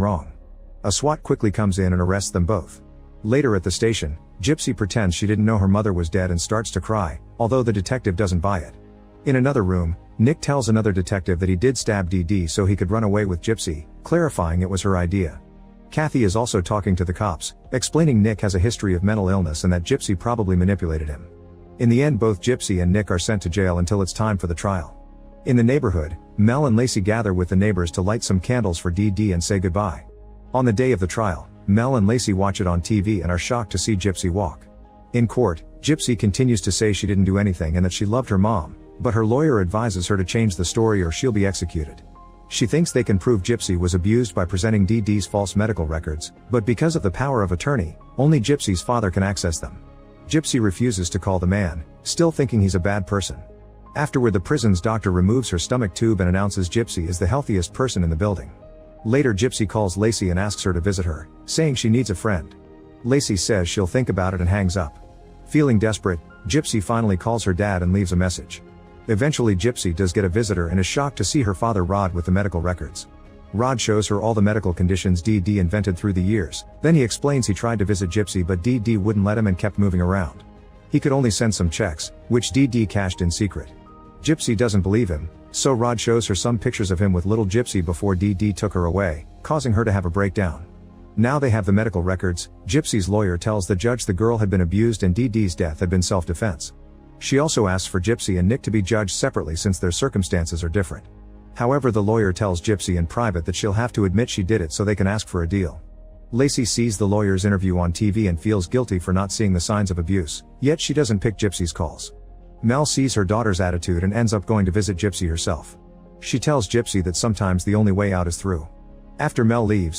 wrong. A SWAT quickly comes in and arrests them both. Later at the station, Gypsy pretends she didn't know her mother was dead and starts to cry, although the detective doesn't buy it. In another room, Nick tells another detective that he did stab Dee Dee so he could run away with Gypsy, clarifying it was her idea. Kathy is also talking to the cops, explaining Nick has a history of mental illness and that Gypsy probably manipulated him. In the end, both Gypsy and Nick are sent to jail until it's time for the trial. In the neighborhood, Mel and Lacey gather with the neighbors to light some candles for Dee Dee and say goodbye. On the day of the trial, Mel and Lacey watch it on TV and are shocked to see Gypsy walk. In court, Gypsy continues to say she didn't do anything and that she loved her mom, but her lawyer advises her to change the story or she'll be executed. She thinks they can prove Gypsy was abused by presenting Dee Dee's false medical records, but because of the power of attorney, only Gypsy's father can access them. Gypsy refuses to call the man, still thinking he's a bad person. Afterward, the prison's doctor removes her stomach tube and announces Gypsy is the healthiest person in the building. Later, Gypsy calls Lacey and asks her to visit her, saying she needs a friend. Lacey says she'll think about it and hangs up. Feeling desperate, Gypsy finally calls her dad and leaves a message. Eventually, Gypsy does get a visitor and is shocked to see her father Rod with the medical records. Rod shows her all the medical conditions Dee Dee invented through the years, then he explains he tried to visit Gypsy but Dee Dee wouldn't let him and kept moving around. He could only send some checks, which Dee Dee cashed in secret. Gypsy doesn't believe him, so Rod shows her some pictures of him with little Gypsy before Dee Dee took her away, causing her to have a breakdown. Now they have the medical records. Gypsy's lawyer tells the judge the girl had been abused and Dee Dee's death had been self-defense. She also asks for Gypsy and Nick to be judged separately since their circumstances are different. However, the lawyer tells Gypsy in private that she'll have to admit she did it so they can ask for a deal. Lacey sees the lawyer's interview on TV and feels guilty for not seeing the signs of abuse, yet she doesn't pick Gypsy's calls. Mel sees her daughter's attitude and ends up going to visit Gypsy herself. She tells Gypsy that sometimes the only way out is through. After Mel leaves,